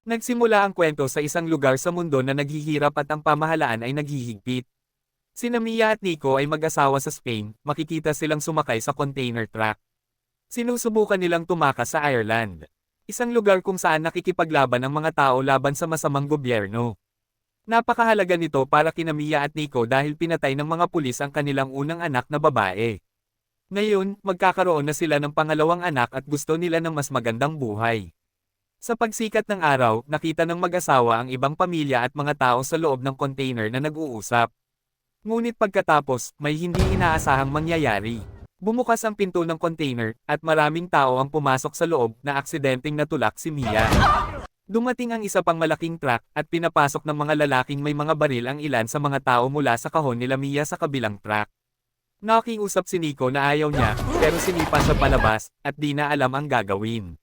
Nagsimula ang kwento sa isang lugar sa mundo na naghihirap at ang pamahalaan ay naghihigpit. Sina Mia at Nico ay mag-asawa sa Spain, makikita silang sumakay sa container truck. Sinusubukan nilang tumakas sa Ireland. Isang lugar kung saan nakikipaglaban ang mga tao laban sa masamang gobyerno. Napakahalaga nito para kina Mia at Nico dahil pinatay ng mga pulis ang kanilang unang anak na babae. Ngayon, magkakaroon na sila ng pangalawang anak at gusto nila ng mas magandang buhay. Sa pagsikat ng araw, nakita ng mag-asawa ang ibang pamilya at mga tao sa loob ng container na nag-uusap. Ngunit pagkatapos, may hindi inaasahang mangyayari. Bumukas ang pinto ng container, at maraming tao ang pumasok sa loob na aksidenteng natulak si Mia. Dumating ang isa pang malaking truck, at pinapasok ng mga lalaking may mga baril ang ilan sa mga tao mula sa kahon nila Mia sa kabilang truck. Nakiusap si Nico na ayaw niya, pero sinipa siya palabas, at di na alam ang gagawin.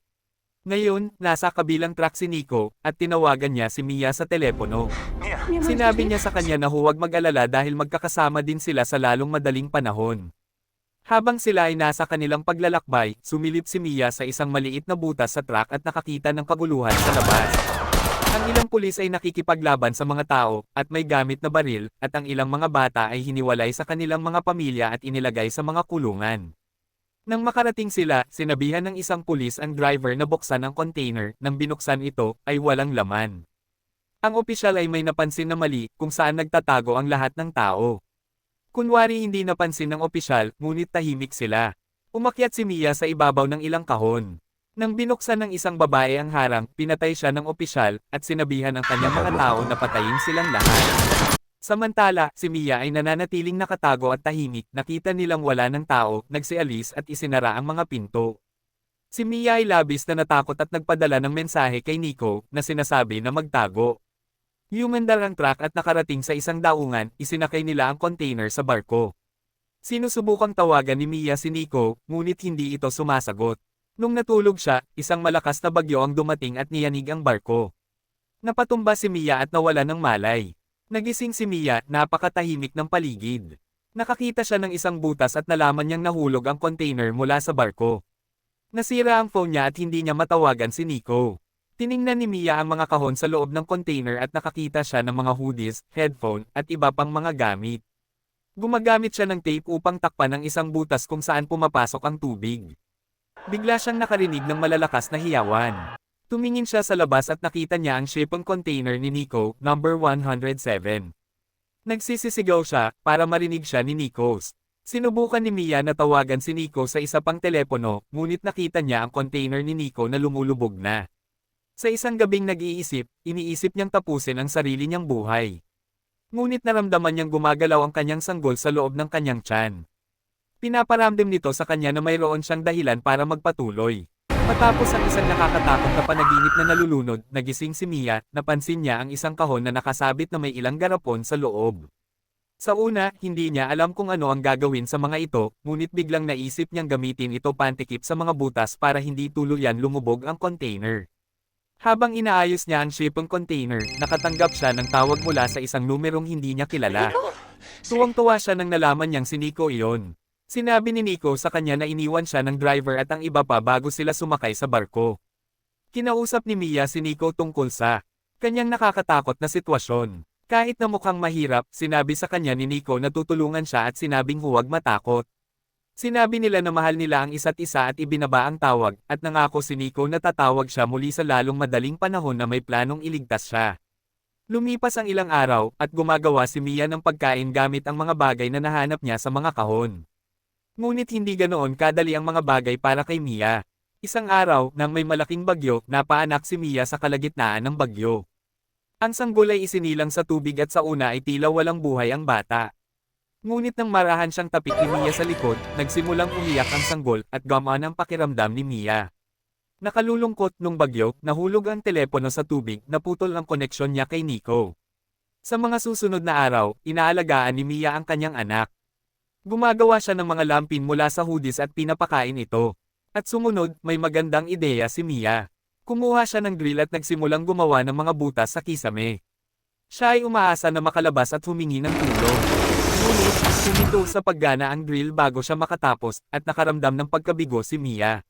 Ngayon, nasa kabilang truck si Nico, at tinawagan niya si Mia sa telepono. Sinabi niya sa kanya na huwag mag-alala dahil magkakasama din sila sa lalong madaling panahon. Habang sila ay nasa kanilang paglalakbay, sumilip si Mia sa isang maliit na butas sa truck at nakakita ng kaguluhan sa labas. Ang ilang pulis ay nakikipaglaban sa mga tao, at may gamit na baril, at ang ilang mga bata ay hiniwalay sa kanilang mga pamilya at inilagay sa mga kulungan. Nang makarating sila, sinabihan ng isang pulis ang driver na buksan ang container, nang binuksan ito, ay walang laman. Ang opisyal ay may napansin na mali, kung saan nagtatago ang lahat ng tao. Kunwari hindi napansin ng opisyal, ngunit tahimik sila. Umakyat si Mia sa ibabaw ng ilang kahon. Nang binuksan ng isang babae ang harang, pinatay siya ng opisyal, at sinabihan ang kanyang mga tao na patayin silang lahat. Samantala, si Mia ay nananatiling nakatago at tahimik, nakita nilang wala ng tao, nagsialis at isinara ang mga pinto. Si Mia ay labis na natakot at nagpadala ng mensahe kay Nico, na sinasabi na magtago. Humandar ang truck at nakarating sa isang daungan, isinakay nila ang container sa barko. Sinusubukang tawagan ni Mia si Nico, ngunit hindi ito sumasagot. Nung natulog siya, isang malakas na bagyo ang dumating at niyanig ang barko. Napatumba si Mia at nawala ng malay. Nagising si Mia, napakatahimik ng paligid. Nakakita siya ng isang butas at nalaman niyang nahulog ang container mula sa barko. Nasira ang phone niya at hindi niya matawagan si Nico. Tiningnan ni Mia ang mga kahon sa loob ng container at nakakita siya ng mga hoodies, headphone, at iba pang mga gamit. Gumagamit siya ng tape upang takpan ang isang butas kung saan pumapasok ang tubig. Bigla siyang nakarinig ng malalakas na hiyawan. Tumingin siya sa labas at nakita niya ang shipping container ni Nico, number 107. Nagsisisigaw siya, para marinig siya ni Nico. Sinubukan ni Mia na tawagan si Nico sa isa pang telepono, ngunit nakita niya ang container ni Nico na lumulubog na. Sa isang gabing nag-iisip, iniisip niyang tapusin ang sarili niyang buhay. Ngunit naramdaman niyang gumagalaw ang kanyang sanggol sa loob ng kanyang tiyan. Pinaparamdam nito sa kanya na mayroon siyang dahilan para magpatuloy. Matapos ang isang nakakatakot na panaginip na nalulunod, nagising si Mia, napansin niya ang isang kahon na nakasabit na may ilang garapon sa loob. Sa una, hindi niya alam kung ano ang gagawin sa mga ito, ngunit biglang naisip niyang gamitin ito pantikip sa mga butas para hindi tuluyan lumubog ang container. Habang inaayos niya ang shipping container, nakatanggap siya ng tawag mula sa isang numerong hindi niya kilala. Tuwang-tuwa siya nang nalaman niyang si Nico iyon. Sinabi ni Nico sa kanya na iniwan siya ng driver at ang iba pa bago sila sumakay sa barko. Kinausap ni Mia si Nico tungkol sa kanyang nakakatakot na sitwasyon. Kahit na mukhang mahirap, sinabi sa kanya ni Nico na tutulungan siya at sinabing huwag matakot. Sinabi nila na mahal nila ang isa't isa at ibinaba ang tawag, at nangako si Nico na tatawag siya muli sa lalong madaling panahon na may planong iligtas siya. Lumipas ang ilang araw, at gumagawa si Mia ng pagkain gamit ang mga bagay na nahanap niya sa mga kahon. Ngunit hindi ganoon kadali ang mga bagay para kay Mia. Isang araw, nang may malaking bagyo, napaanak si Mia sa kalagitnaan ng bagyo. Ang sanggol ay isinilang sa tubig at sa una ay tila walang buhay ang bata. Ngunit nang marahan siyang tapik ni Mia sa likod, nagsimulang umiyak ang sanggol at gumaan ang pakiramdam ni Mia. Nakalulungkot nung bagyo, nahulog ang telepono sa tubig, naputol ang koneksyon niya kay Nico. Sa mga susunod na araw, inaalagaan ni Mia ang kanyang anak. Gumagawa siya ng mga lampin mula sa hoodies at pinapakain ito. At sumunod, may magandang ideya si Mia. Kumuha siya ng grill at nagsimulang gumawa ng mga butas sa kisame. Siya ay umaasa na makalabas at humingi ng tulong. Ngunit, huminto sa paggana ang grill bago siya makatapos, at nakaramdam ng pagkabigo si Mia.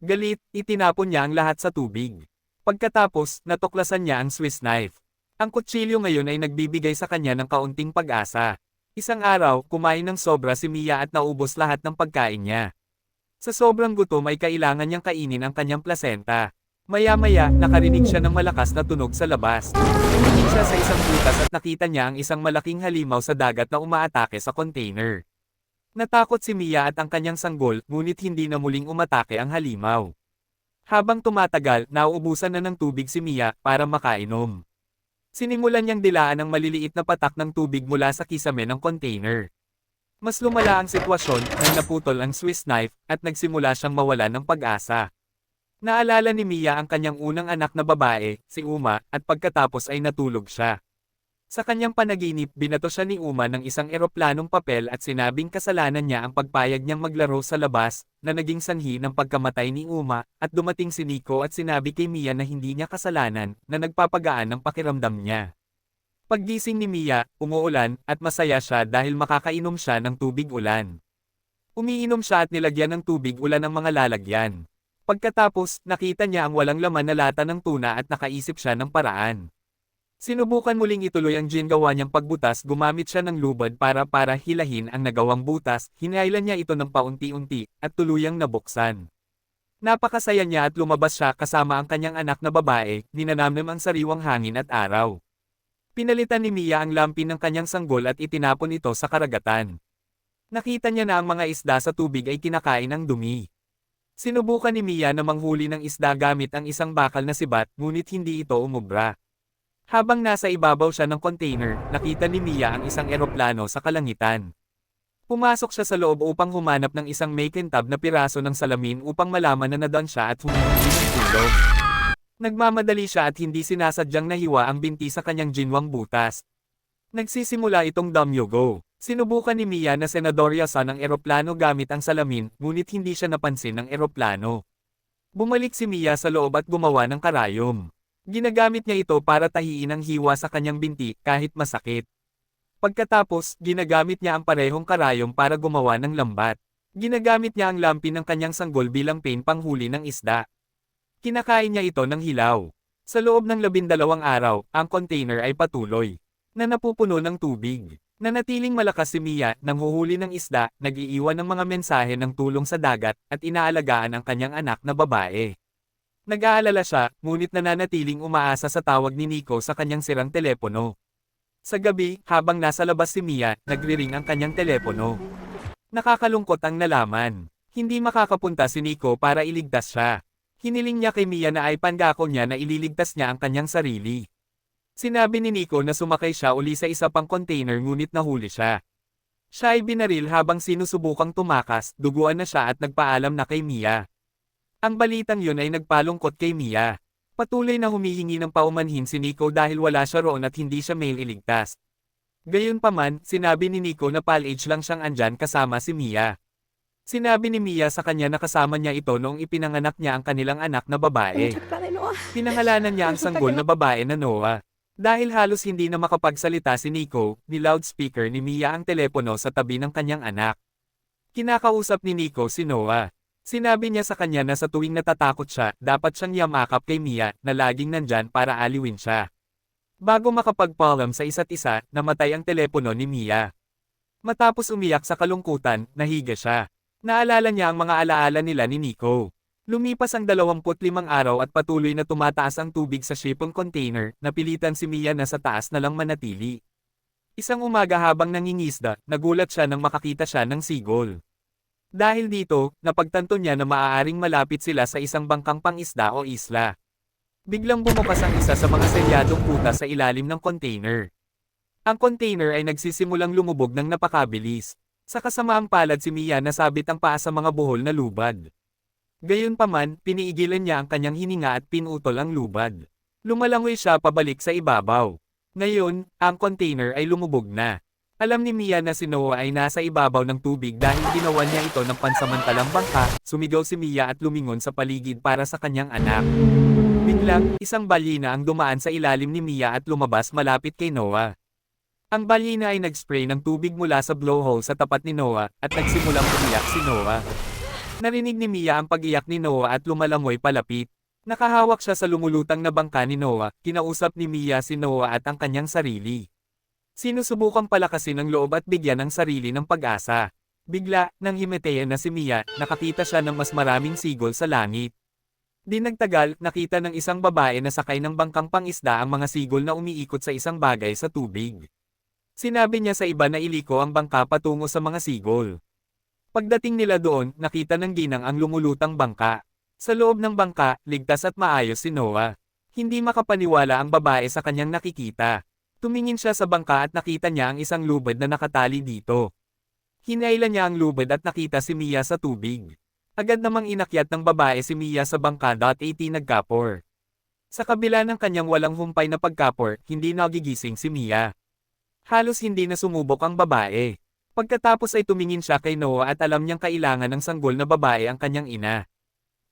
Galit, itinapon niya ang lahat sa tubig. Pagkatapos, natuklasan niya ang Swiss knife. Ang kutsilyo ngayon ay nagbibigay sa kanya ng kaunting pag-asa. Isang araw, kumain ng sobra si Mia at naubos lahat ng pagkain niya. Sa sobrang gutom ay kailangan niyang kainin ang kanyang plasenta. Maya-maya, nakarinig siya ng malakas na tunog sa labas. Tumingin siya sa isang butas at nakita niya ang isang malaking halimaw sa dagat na umaatake sa container. Natakot si Mia at ang kanyang sanggol, ngunit hindi na muling umatake ang halimaw. Habang tumatagal, nauubusan na ng tubig si Mia para makainom. Sinimulan niyang dilaan ang maliliit na patak ng tubig mula sa kisame ng container. Mas lumala ang sitwasyon nang naputol ang Swiss knife at nagsimula siyang mawala ng pag-asa. Naalala ni Mia ang kanyang unang anak na babae, si Uma, at pagkatapos ay natulog siya. Sa kanyang panaginip, binato siya ni Uma ng isang eroplanong papel at sinabing kasalanan niya ang pagpayag niyang maglaro sa labas, na naging sanhi ng pagkamatay ni Uma, at dumating si Nico at sinabi kay Mia na hindi niya kasalanan, na nagpapagaan ng pakiramdam niya. Paggising ni Mia, umuulan, at masaya siya dahil makakainom siya ng tubig ulan. Umiinom siya at nilagyan ng tubig ulan ang mga lalagyan. Pagkatapos, nakita niya ang walang laman na lata ng tuna at nakaisip siya ng paraan. Sinubukan muling ituloy ang ginagawa niyang pagbutas, gumamit siya ng lubad para hilahin ang nagawang butas, hinailan niya ito ng paunti-unti, at tuluyang nabuksan. Napakasaya niya at lumabas siya kasama ang kanyang anak na babae, ninanamnam ang sariwang hangin at araw. Pinalitan ni Mia ang lampi ng kanyang sanggol at itinapon ito sa karagatan. Nakita niya na ang mga isda sa tubig ay kinakain ng dumi. Sinubukan ni Mia na manghuli ng isda gamit ang isang bakal na sibat, ngunit hindi ito umubra. Habang nasa ibabaw siya ng container, nakita ni Mia ang isang eroplano sa kalangitan. Pumasok siya sa loob upang humanap ng isang may kintab na piraso ng salamin upang malaman na nandoon siya at humingi ng tulong. Nagmamadali siya at hindi sinasadyang nahiwa ang binti sa kanyang ginwang butas. Nagsisimula itong damyogo. Sinubukan ni Mia na senadoryasan ang eroplano gamit ang salamin, ngunit hindi siya napansin ng eroplano. Bumalik si Mia sa loob at gumawa ng karayom. Ginagamit niya ito para tahiin ang hiwa sa kanyang binti kahit masakit. Pagkatapos, ginagamit niya ang parehong karayom para gumawa ng lambat. Ginagamit niya ang lampi ng kanyang sanggol bilang pain panghuli ng isda. Kinakain niya ito ng hilaw. Sa loob ng 12 araw, ang container ay patuloy na napupuno ng tubig. Nanatiling malakas si Mia, nanghuhuli ng isda, nag-iiwan ng mga mensahe ng tulong sa dagat, at inaalagaan ang kanyang anak na babae. Nag-aalala siya, ngunit nananatiling umaasa sa tawag ni Nico sa kanyang sirang telepono. Sa gabi, habang nasa labas si Mia, nagriring ang kanyang telepono. Nakakalungkot ang nalaman. Hindi makakapunta si Nico para iligtas siya. Hiniling niya kay Mia na ay pangako niya na ililigtas niya ang kanyang sarili. Sinabi ni Nico na sumakay siya uli sa isa pang container ngunit nahuli siya. Siya ay binaril habang sinusubukang tumakas, duguan na siya at nagpaalam na kay Mia. Ang balitang yun ay nagpalungkot kay Mia. Patuloy na humihingi ng paumanhin si Nico dahil wala siya roon at hindi siya iligtas. Gayunpaman, sinabi ni Nico na pal-age lang siyang andyan kasama si Mia. Sinabi ni Mia sa kanya na kasama niya ito noong ipinanganak niya ang kanilang anak na babae. Pinangalanan niya ang sanggol na babae na Noah. Dahil halos hindi na makapagsalita si Nico, ni-loudspeaker ni Mia ang telepono sa tabi ng kanyang anak. Kinakausap ni Nico si Noah. Sinabi niya sa kanya na sa tuwing natatakot siya, dapat siyang yamakap kay Mia, na laging nandyan para aliwin siya. Bago makapagpaalam sa isa't isa, namatay ang telepono ni Mia. Matapos umiyak sa kalungkutan, nahiga siya. Naalala niya ang mga alaala nila ni Nico. Lumipas ang 25 araw at patuloy na tumataas ang tubig sa shipping container, napilitan si Mia na sa taas na lang manatili. Isang umaga habang nangingisda, nagulat siya nang makakita siya ng seagull. Dahil dito, napagtanto niya na maaaring malapit sila sa isang bangkang pangisda o isla. Biglang bumukas ang isa sa mga selyadong kuta sa ilalim ng container. Ang container ay nagsisimulang lumubog ng napakabilis. Sa kasamaang palad si Mia nasabit ang paa sa mga buhol na lubad. Gayunpaman, piniigilan niya ang kanyang hininga at pinutol ang lubad. Lumalangoy siya pabalik sa ibabaw. Ngayon, ang container ay lumubog na. Alam ni Mia na si Noah ay nasa ibabaw ng tubig dahil ginawa niya ito ng pansamantalang bangka, sumigaw si Mia at lumingon sa paligid para sa kanyang anak. Biglang, isang balyena ang dumaan sa ilalim ni Mia at lumabas malapit kay Noah. Ang balyena ay nag-spray ng tubig mula sa blowhole sa tapat ni Noah at nagsimulang umiyak si Noah. Narinig ni Mia ang pag-iyak ni Noah at lumalangoy palapit. Nakahawak siya sa lumulutang na bangka ni Noah, kinausap ni Mia si Noah at ang kanyang sarili. Sinusubukang palakasin ang loob at bigyan ng sarili ng pag-asa. Bigla, nang himeteyan na si Mia, nakakita siya ng mas maraming sigol sa langit. Di nagtagal, nakita ng isang babae na sakay ng bangkang pangisda ang mga sigol na umiikot sa isang bagay sa tubig. Sinabi niya sa iba na iliko ang bangka patungo sa mga sigol. Pagdating nila doon, nakita ng ginang ang lumulutang bangka. Sa loob ng bangka, ligtas at maayos si Noah. Hindi makapaniwala ang babae sa kanyang nakikita. Tumingin siya sa bangka at nakita niya ang isang lubid na nakatali dito. Hinailan niya ang lubid at nakita si Mia sa tubig. Agad namang inakyat ng babae si Mia sa bangka. At nagkapor. Sa kabila ng kanyang walang humpay na pagkapor, hindi nagigising si Mia. Halos hindi na sumubok ang babae. Pagkatapos ay tumingin siya kay Noah at alam niyang kailangan ng sanggol na babae ang kanyang ina.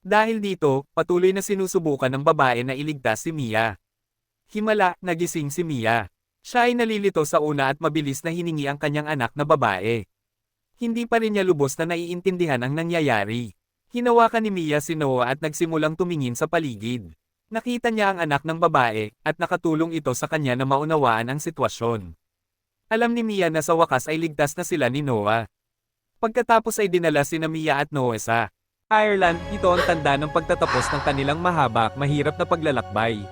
Dahil dito, patuloy na sinusubukan ng babae na iligtas si Mia. Himala, nagising si Mia. Siya ay nalilito sa una at mabilis na hiningi ang kanyang anak na babae. Hindi pa rin niya lubos na naiintindihan ang nangyayari. Hinawakan ni Mia si Noah at nagsimulang tumingin sa paligid. Nakita niya ang anak ng babae, at nakatulong ito sa kanya na maunawaan ang sitwasyon. Alam ni Mia na sa wakas ay ligtas na sila ni Noah. Pagkatapos ay dinala sina Mia at Noah sa Ireland. Ito ang tanda ng pagtatapos ng kanilang mahaba, mahirap na paglalakbay.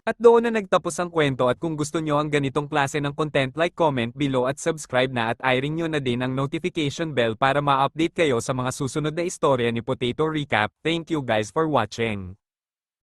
At doon na nagtapos ang kwento, at kung gusto nyo ang ganitong klase ng content, like, comment below at subscribe na at i-ring nyo na din ang notification bell para ma-update kayo sa mga susunod na istorya ni Potato Recap. Thank you guys for watching.